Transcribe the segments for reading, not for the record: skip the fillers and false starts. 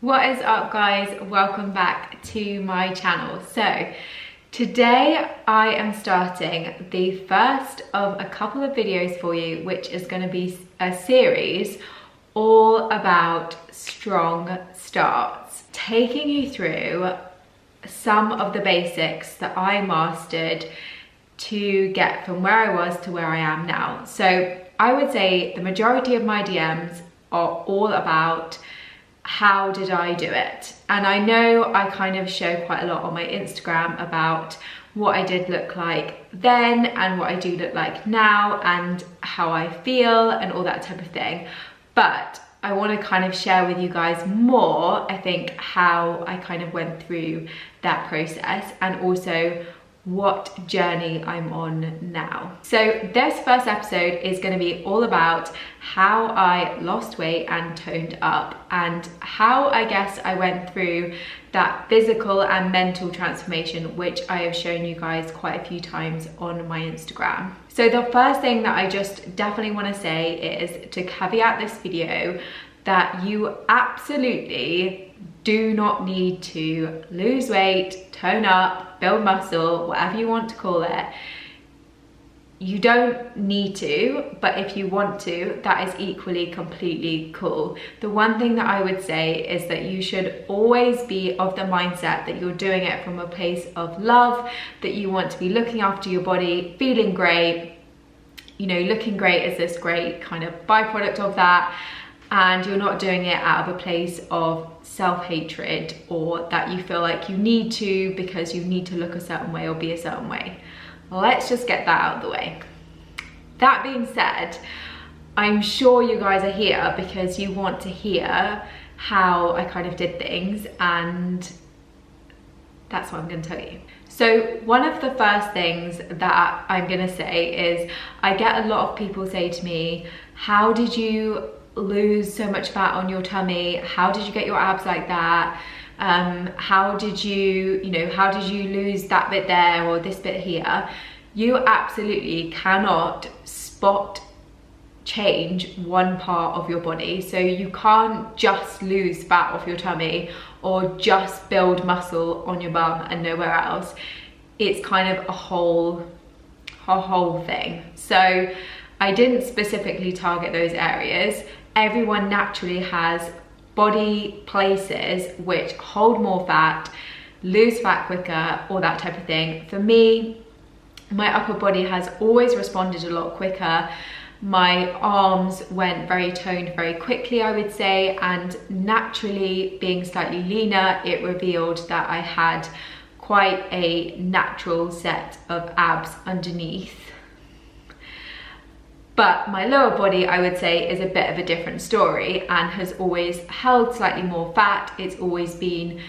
What is up, guys? Welcome back to my channel. So today I am starting the first of a couple of videos for you, which is going to be a series all about strong starts, taking you through some of the basics that I mastered to get from where I was to where I am now. So I would say the majority of my DMs are all about how did I do it? And I know I kind of show quite a lot on my Instagram about what I did look like then and what I do look like now and how I feel and all that type of thing. But I want to kind of share with you guys more, I think, how I kind of went through that process and also what journey I'm on now. So this first episode is going to be all about how I lost weight and toned up and how I guess I went through that physical and mental transformation, which I have shown you guys quite a few times on my Instagram. So the first thing that I just definitely want to say is to caveat this video that you absolutely do not need to lose weight, tone up, build muscle, whatever you want to call it. You don't need to, but if you want to, that is equally completely cool. The one thing that I would say is that you should always be of the mindset that you're doing it from a place of love, that you want to be looking after your body, feeling great, you know, looking great is this great kind of byproduct of that. And you're not doing it out of a place of self-hatred or that you feel like you need to because you need to look a certain way or be a certain way. Let's just get that out of the way. That being said, I'm sure you guys are here because you want to hear how I kind of did things, and that's what I'm going to tell you. So one of the first things that I'm going to say is I get a lot of people say to me, how did you lose so much fat on your tummy? How did you get your abs like that? How did you lose that bit there or this bit here? You absolutely cannot spot change one part of your body. So you can't just lose fat off your tummy or just build muscle on your bum and nowhere else. It's kind of a whole thing. So I didn't specifically target those areas. Everyone naturally has body places which hold more fat, lose fat quicker, all that type of thing. For me, my upper body has always responded a lot quicker. My arms went very toned very quickly, I would say, and naturally being slightly leaner, it revealed that I had quite a natural set of abs underneath. But my lower body, I would say, is a bit of a different story and has always held slightly more fat. It's always been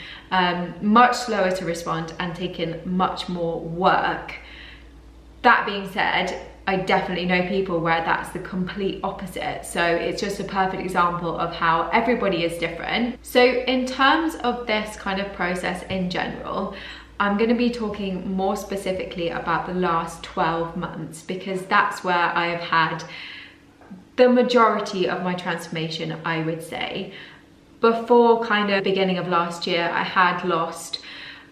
much slower to respond and taken much more work. That being said, I definitely know people where that's the complete opposite. So it's just a perfect example of how everybody is different. So in terms of this kind of process in general, I'm going to be talking more specifically about the last 12 months because that's where I have had the majority of my transformation, I would say. Before kind of beginning of last year, I had lost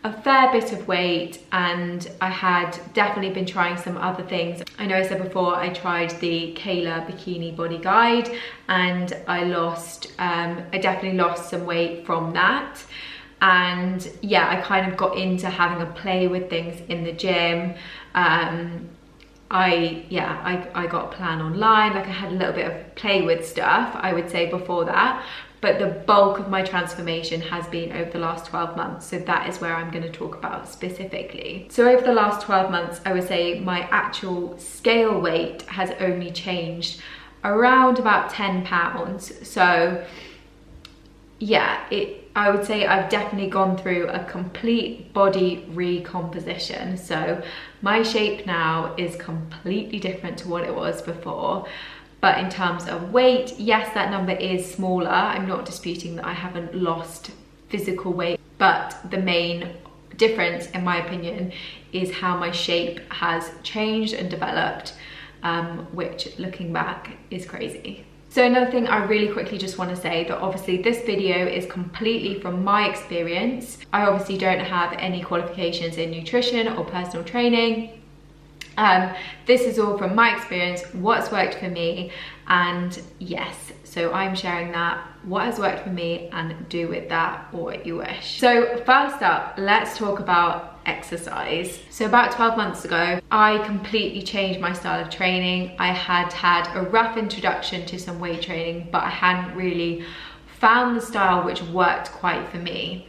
a fair bit of weight and I had definitely been trying some other things. I know I said before I tried the Kayla Bikini Body Guide and I definitely lost some weight from that. And yeah, I kind of got into having a play with things in the gym. I got a plan online, like I had a little bit of play with stuff, I would say, before that. But the bulk of my transformation has been over the last 12 months. So that is where I'm going to talk about specifically. So over the last 12 months, I would say my actual scale weight has only changed around about 10 pounds. So yeah, I would say I've definitely gone through a complete body recomposition. So my shape now is completely different to what it was before. But in terms of weight, yes, that number is smaller. I'm not disputing that I haven't lost physical weight, but the main difference, in my opinion, is how my shape has changed and developed, which looking back is crazy. So another thing I really quickly just want to say that obviously this video is completely from my experience. I obviously don't have any qualifications in nutrition or personal training. This is all from my experience, what's worked for me, and yes, so I'm sharing that, what has worked for me, and do with that what you wish. So first up, let's talk about exercise. So about 12 months ago, I completely changed my style of training. I had a rough introduction to some weight training, but I hadn't really found the style which worked quite for me.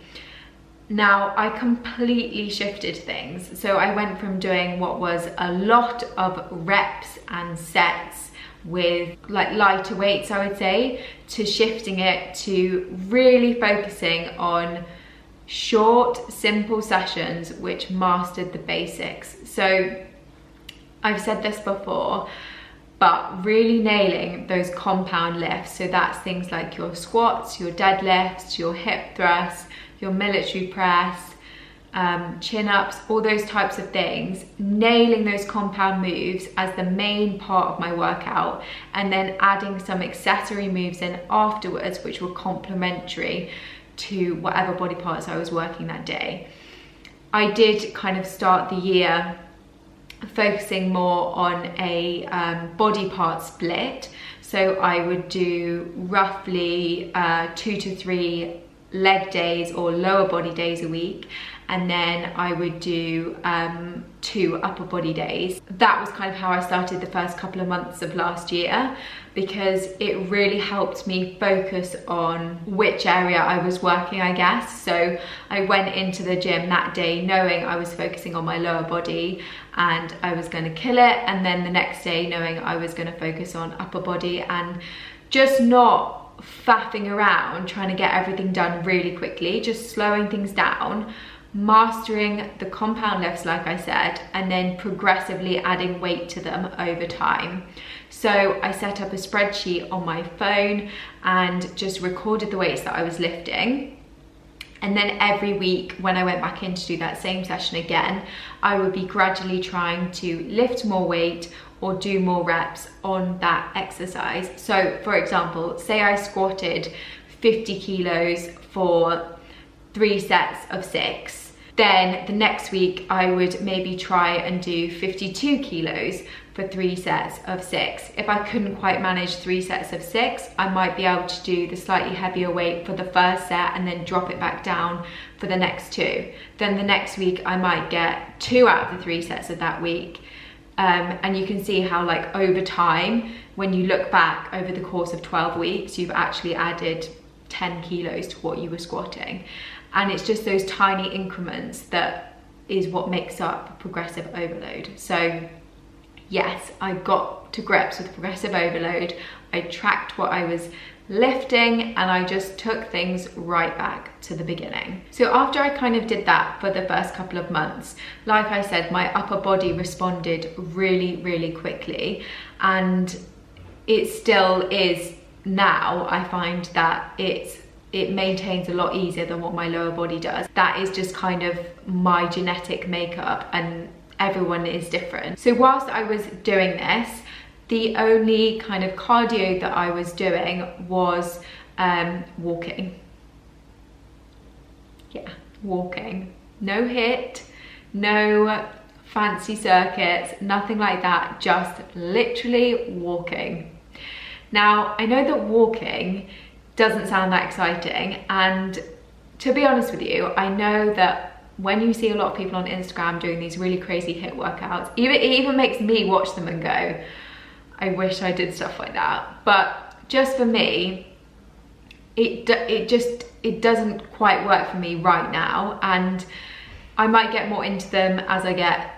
Now, I completely shifted things. So I went from doing what was a lot of reps and sets with like lighter weights, I would say, to shifting it to really focusing on short, simple sessions which mastered the basics. So I've said this before, but really nailing those compound lifts. So that's things like your squats, your deadlifts, your hip thrusts, your military press, chin-ups, all those types of things, nailing those compound moves as the main part of my workout, and then adding some accessory moves in afterwards which were complementary to whatever body parts I was working that day. I did kind of start the year focusing more on a body part split. So I would do roughly 2 to 3 leg days or lower body days a week, and then I would do 2 upper body days. That was kind of how I started the first couple of months of last year, because it really helped me focus on which area I was working, I guess. So I went into the gym that day knowing I was focusing on my lower body and I was going to kill it, and then the next day knowing I was going to focus on upper body, and just not faffing around trying to get everything done really quickly, just slowing things down, mastering the compound lifts like I said, and then progressively adding weight to them over time. So I set up a spreadsheet on my phone and just recorded the weights that I was lifting. And then every week when I went back in to do that same session again, I would be gradually trying to lift more weight or do more reps on that exercise. So for example, say I squatted 50 kilos for 3 sets of 6. Then the next week I would maybe try and do 52 kilos for 3 sets of 6. If I couldn't quite manage 3 sets of 6, I might be able to do the slightly heavier weight for the first set and then drop it back down for the next 2. Then the next week I might get 2 out of the 3 sets of that week. And you can see how like over time, when you look back over the course of 12 weeks, you've actually added 10 kilos to what you were squatting. And it's just those tiny increments that is what makes up progressive overload. So yes, I got to grips with progressive overload. I tracked what I was lifting and I just took things right back to the beginning. So after I kind of did that for the first couple of months, like I said, my upper body responded really, really quickly, and it still is now. I find that it maintains a lot easier than what my lower body does. That is just kind of my genetic makeup, and everyone is different. So whilst I was doing this, the only kind of cardio that I was doing was walking. Yeah, walking. No HIIT, no fancy circuits, nothing like that, just literally walking. Now, I know that walking doesn't sound that exciting, and to be honest with you, I know that when you see a lot of people on Instagram doing these really crazy HIIT workouts, it even makes me watch them and go, I wish I did stuff like that. But just for me, it doesn't quite work for me right now, and I might get more into them as I get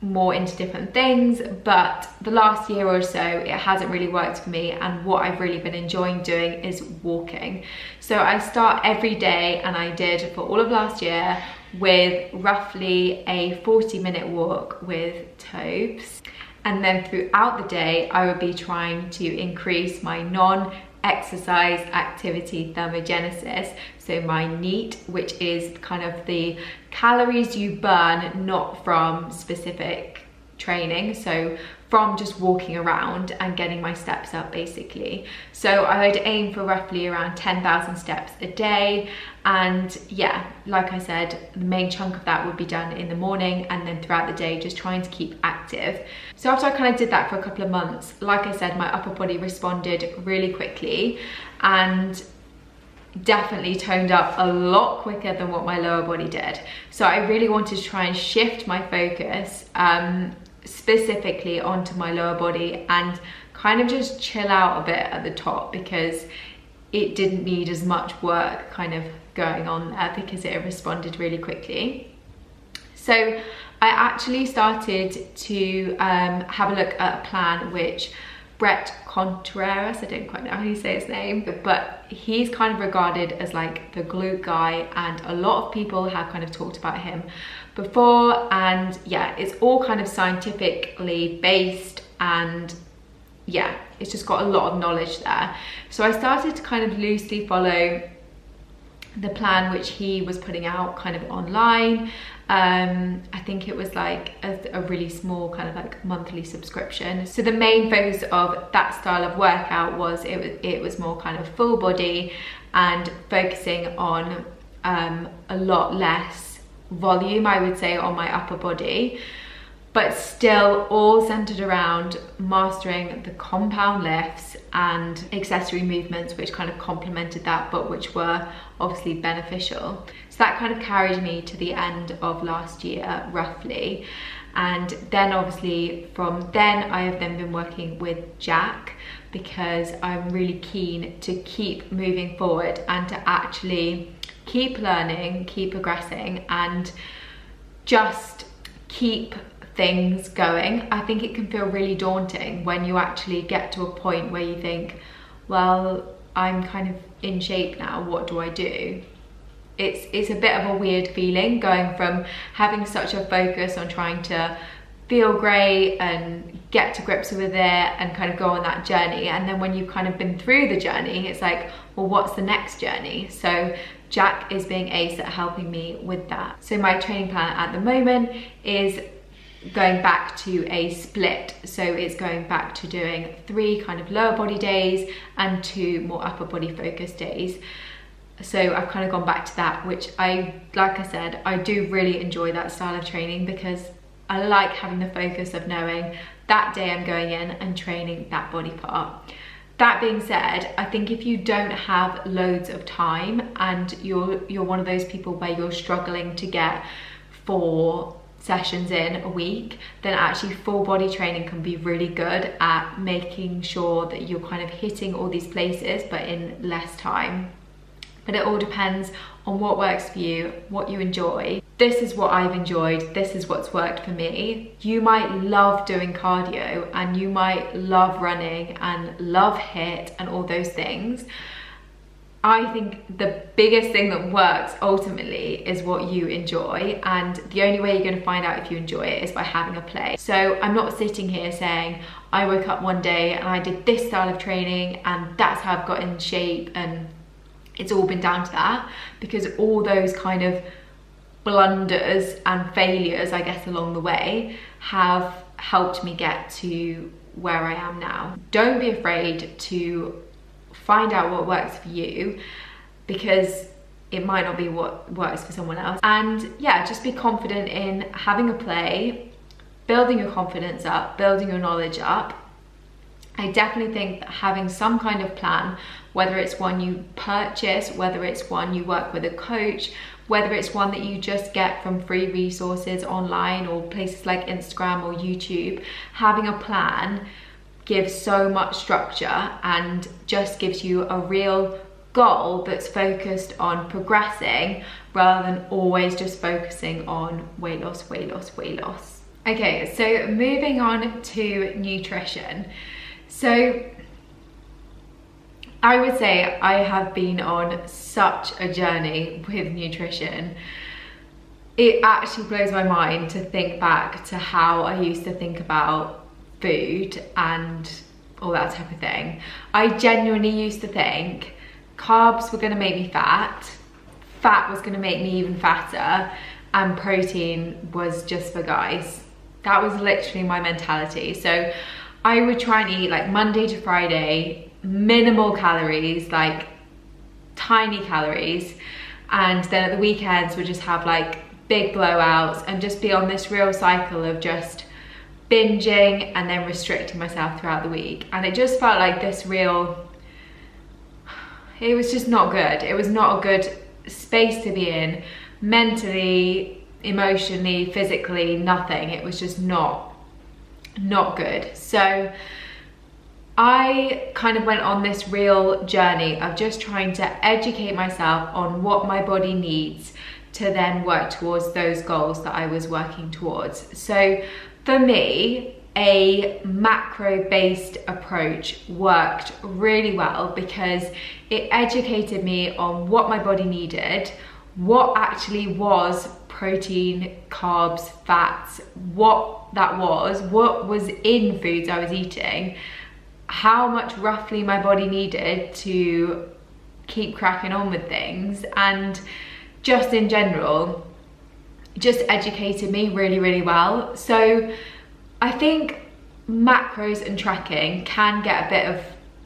more into different things, but the last year or so it hasn't really worked for me, and what I've really been enjoying doing is walking. So I start every day, and I did for all of last year, with roughly a 40-minute walk with Tobes, and then throughout the day I would be trying to increase my non-exercise activity thermogenesis, so my NEAT, which is kind of the calories you burn not from specific training, so from just walking around and getting my steps up basically. So I would aim for roughly around 10,000 steps a day, and yeah, like I said, the main chunk of that would be done in the morning, and then throughout the day just trying to keep active. So after I kind of did that for a couple of months, like I said, my upper body responded really quickly and definitely toned up a lot quicker than what my lower body did. So I really wanted to try and shift my focus specifically onto my lower body and kind of just chill out a bit at the top, because it didn't need as much work kind of going on there because it responded really quickly. So I actually started to have a look at a plan which Brett Contreras, I don't quite know how you say his name, but he's kind of regarded as like the glute guy, and a lot of people have kind of talked about him before, and yeah, it's all kind of scientifically based, and yeah, it's just got a lot of knowledge there. So I started to kind of loosely follow the plan which he was putting out kind of online. I think it was like a really small kind of like monthly subscription. So the main focus of that style of workout was it was more kind of full body and focusing on a lot less volume, I would say, on my upper body, but still all centered around mastering the compound lifts and accessory movements which kind of complemented that, but which were obviously beneficial. So that kind of carried me to the end of last year roughly, and then obviously from then I have then been working with Jack, because I'm really keen to keep moving forward and to actually keep learning, keep progressing, and just keep things going. I think it can feel really daunting when you actually get to a point where you think, well, I'm kind of in shape now, what do I do? It's a bit of a weird feeling, going from having such a focus on trying to feel great and get to grips with it and kind of go on that journey, and then when you've kind of been through the journey, it's like, well, what's the next journey? So Jack is being ace at helping me with that. So my training plan at the moment is going back to a split, so it's going back to doing 3 kind of lower body days and 2 more upper body focused days. So I've kind of gone back to that, which like I said, I do really enjoy that style of training, because I like having the focus of knowing that day I'm going in and training that body part. That being said, I think if you don't have loads of time and you're one of those people where you're struggling to get 4 sessions in a week, then actually full body training can be really good at making sure that you're kind of hitting all these places but in less time. But it all depends on what works for you, what you enjoy. This is what I've enjoyed, this is what's worked for me. You might love doing cardio and you might love running and love HIIT and all those things. I think the biggest thing that works ultimately is what you enjoy, and the only way you're going to find out if you enjoy it is by having a play. So I'm not sitting here saying I woke up one day and I did this style of training and that's how I've got in shape and it's all been down to that, because all those kind of blunders and failures, I guess, along the way have helped me get to where I am now. Don't be afraid to find out what works for you, because it might not be what works for someone else. And yeah, just be confident in having a play, building your confidence up, building your knowledge up. I definitely think that having some kind of plan, whether it's one you purchase, whether it's one you work with a coach, whether it's one that you just get from free resources online or places like Instagram or YouTube, having a plan gives so much structure and just gives you a real goal that's focused on progressing rather than always just focusing on weight loss, weight loss, weight loss. Okay, so moving on to nutrition. So I would say I have been on such a journey with nutrition. It actually blows my mind to think back to how I used to think about food and all that type of thing. I genuinely used to think carbs were going to make me fat, fat was going to make me even fatter, and protein was just for guys. That was literally my mentality. So I would try and eat like Monday to Friday, minimal calories, like tiny calories, and then at the weekends would just have like big blowouts and just be on this real cycle of just binging and then restricting myself throughout the week. And it just felt like this real, it was just not good. It was not a good space to be in, mentally, emotionally, physically, nothing. It was just not good. So I kind of went on this real journey of just trying to educate myself on what my body needs to then work towards those goals that I was working towards. So for me, a macro-based approach worked really well because it educated me on what my body needed, what actually was protein, carbs, fats, what was in foods I was eating, how much roughly my body needed to keep cracking on with things, and just in general, just educated me really well. So I think macros and tracking can get a bit of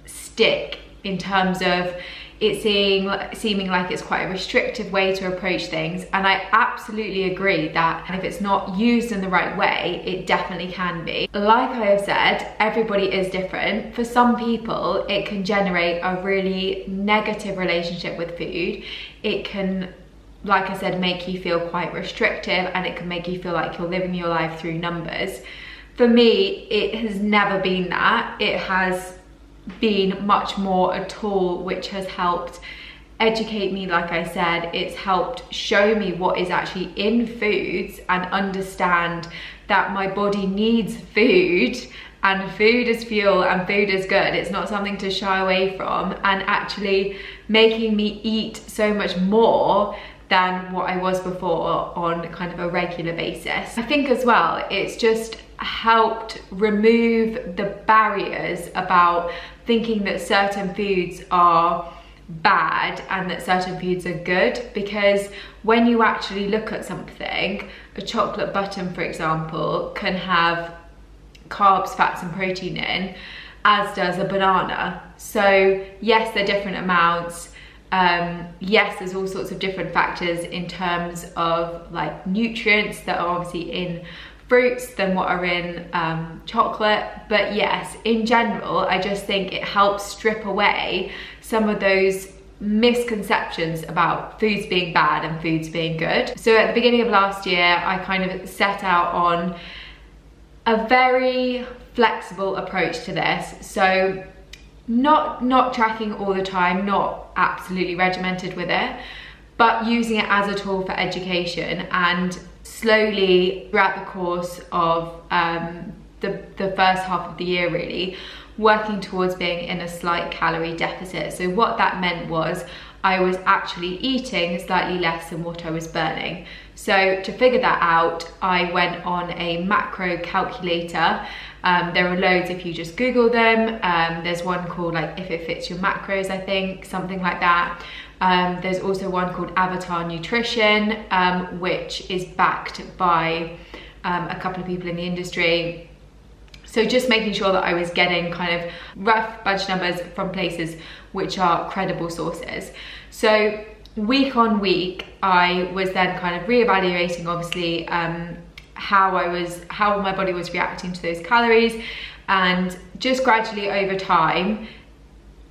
stick in terms of it seeming like it's quite a restrictive way to approach things, and I absolutely agree that if it's not used in the right way, it definitely can be. Like I have said, everybody is different. For some people, it can generate a really negative relationship with food. It can, like I said, make you feel quite restrictive, and it can make you feel like you're living your life through numbers. For me, it has never been that. It has been much more a tool which has helped educate me. Like I said, it's helped show me what is actually in foods and understand that my body needs food, and food is fuel and food is good. It's not something to shy away from, and actually making me eat so much more than what I was before on kind of a regular basis. I think as well, it's just helped remove the barriers about thinking that certain foods are bad and that certain foods are good, because when you actually look at something, a chocolate button, for example, can have carbs, fats and protein in, as does a banana. So yes, they're different amounts. Yes, there's all sorts of different factors in terms of like nutrients that are obviously in fruits than what are in chocolate, but yes, in general, I just think it helps strip away some of those misconceptions about foods being bad and foods being good. So at the beginning of last year, I kind of set out on a very flexible approach to this. So not tracking all the time, not absolutely regimented with it, but using it as a tool for education, and slowly throughout the course of the first half of the year, really working towards being in a slight calorie deficit. So what that meant was I was actually eating slightly less than what I was burning. So to figure that out, I went on a macro calculator. There are loads if you just Google them. There's one called like If It Fits Your Macros, I think, something like that. There's also one called Avatar Nutrition, which is backed by a couple of people in the industry. So just making sure that I was getting kind of rough bunch numbers from places which are credible sources. So week on week, I was then kind of reevaluating, obviously, how my body was reacting to those calories, and just gradually over time,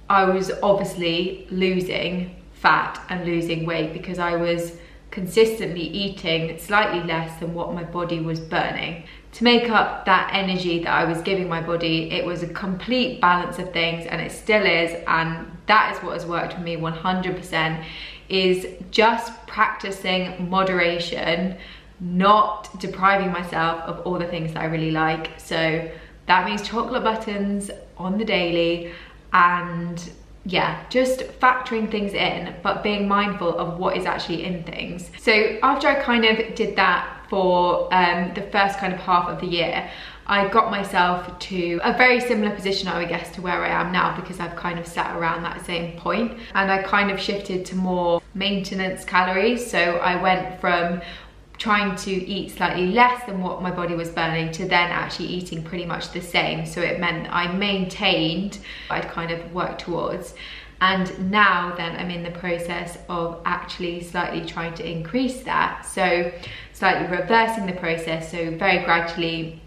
I was obviously losing fat and losing weight because I was consistently eating slightly less than what my body was burning. To make up that energy that I was giving my body, it was a complete balance of things, and it still is, and that is what has worked for me 100%, is just practicing moderation, not depriving myself of all the things that I really like. So that means chocolate buttons on the daily, and yeah, just factoring things in, but being mindful of what is actually in things. So after I kind of did that for the first kind of half of the year, I got myself to a very similar position, I would guess, to where I am now, because I've kind of sat around that same point, and I kind of shifted to more maintenance calories. So I went from trying to eat slightly less than what my body was burning to then actually eating pretty much the same. So it meant that I maintained what I'd kind of worked towards. And now then I'm in the process of actually slightly trying to increase that. So slightly reversing the process, so very gradually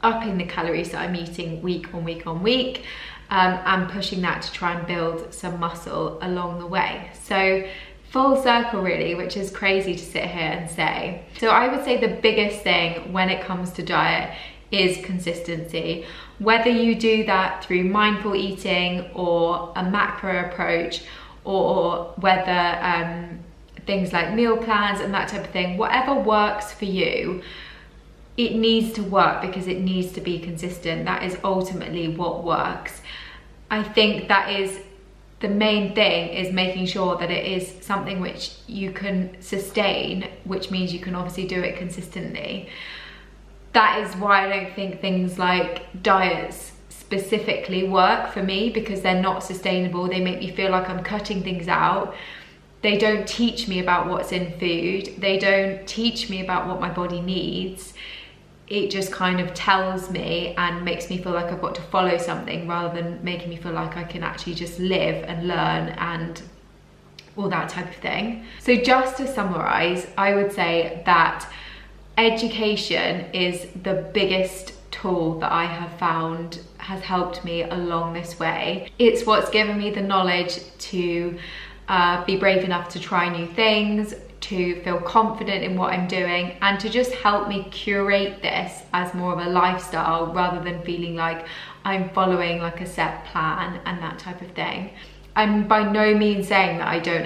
upping the calories that I'm eating week on week on week, and pushing that to try and build some muscle along the way. So full circle really, which is crazy to sit here and say. So I would say the biggest thing when it comes to diet is consistency. Whether you do that through mindful eating or a macro approach, or whether things like meal plans and that type of thing, whatever works for you, it needs to work because it needs to be consistent. That is ultimately what works. I think that is the main thing, is making sure that it is something which you can sustain, which means you can obviously do it consistently. That is why I don't think things like diets specifically work for me, because they're not sustainable. They make me feel like I'm cutting things out. They don't teach me about what's in food. They don't teach me about what my body needs. It just kind of tells me and makes me feel like I've got to follow something, rather than making me feel like I can actually just live and learn and all that type of thing. So just to summarize, I would say that education is the biggest tool that I have found has helped me along this way. It's what's given me the knowledge to be brave enough to try new things, to feel confident in what I'm doing, and to just help me curate this as more of a lifestyle, rather than feeling like I'm following like a set plan and that type of thing. I'm by no means saying that I don't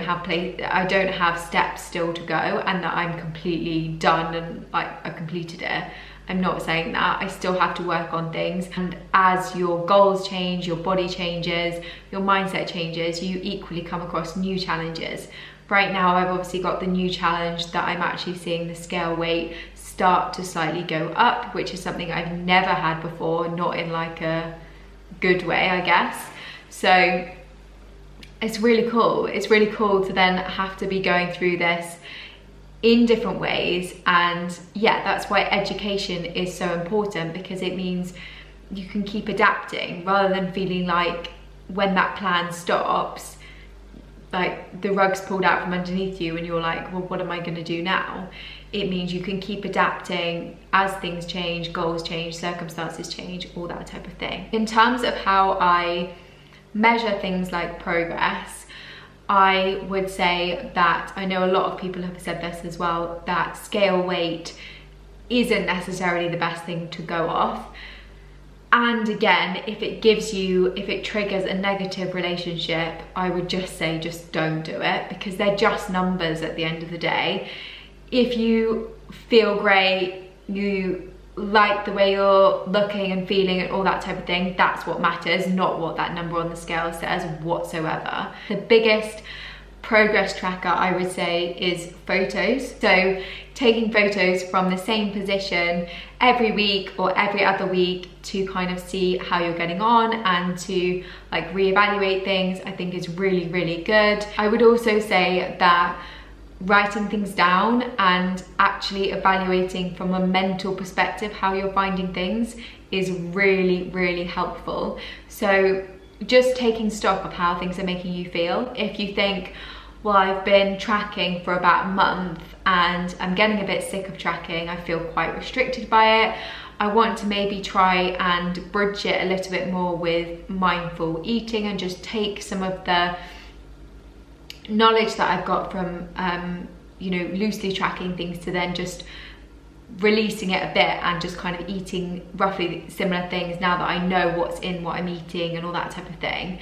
have steps still to go and that I'm completely done and like I've completed it. I'm not saying that. I still have to work on things, and as your goals change, your body changes, your mindset changes, you equally come across new challenges. Right now I've obviously got the new challenge that I'm actually seeing the scale weight start to slightly go up, which is something I've never had before, not in like a good way, I guess. So it's really cool. It's really cool to then have to be going through this in different ways. And yeah, that's why education is so important, because it means you can keep adapting, rather than feeling like when that plan stops, like the rug's pulled out from underneath you and you're like, well, what am I going to do now? It means you can keep adapting as things change, goals change, circumstances change, all that type of thing. In terms of how I measure things like progress, I would say that, I know a lot of people have said this as well, that scale weight isn't necessarily the best thing to go off. And again, if it triggers a negative relationship, I would just say, just don't do it, because they're just numbers at the end of the day. If you feel great, you like the way you're looking and feeling and all that type of thing, that's what matters, not what that number on the scale says whatsoever. The biggest progress tracker, I would say, is photos. So taking photos from the same position every week or every other week to kind of see how you're getting on and to like reevaluate things, I think is really, really good. I would also say that writing things down and actually evaluating from a mental perspective how you're finding things is really, really helpful. So just taking stock of how things are making you feel. If you think, well, I've been tracking for about a month and I'm getting a bit sick of tracking, I feel quite restricted by it, I want to maybe try and bridge it a little bit more with mindful eating and just take some of the knowledge that I've got from loosely tracking things to then just releasing it a bit and just kind of eating roughly similar things now that I know what's in what I'm eating and all that type of thing.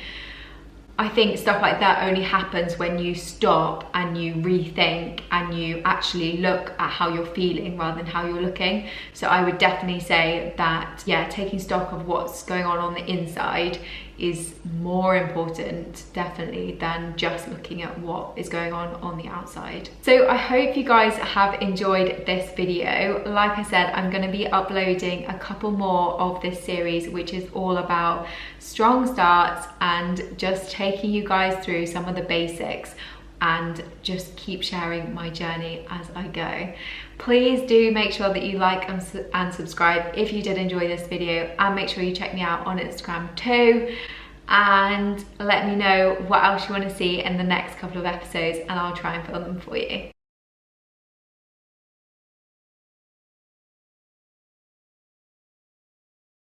I think stuff like that only happens when you stop and you rethink and you actually look at how you're feeling rather than how you're looking. So I would definitely say that, yeah, taking stock of what's going on the inside is more important, definitely, than just looking at what is going on the outside. So I hope you guys have enjoyed this video. Like I said, I'm going to be uploading a couple more of this series, which is all about strong starts and just taking you guys through some of the basics and just keep sharing my journey as I go. Please do make sure that you like and subscribe if you did enjoy this video, and make sure you check me out on Instagram too, and let me know what else you want to see in the next couple of episodes, and I'll try and film them for you.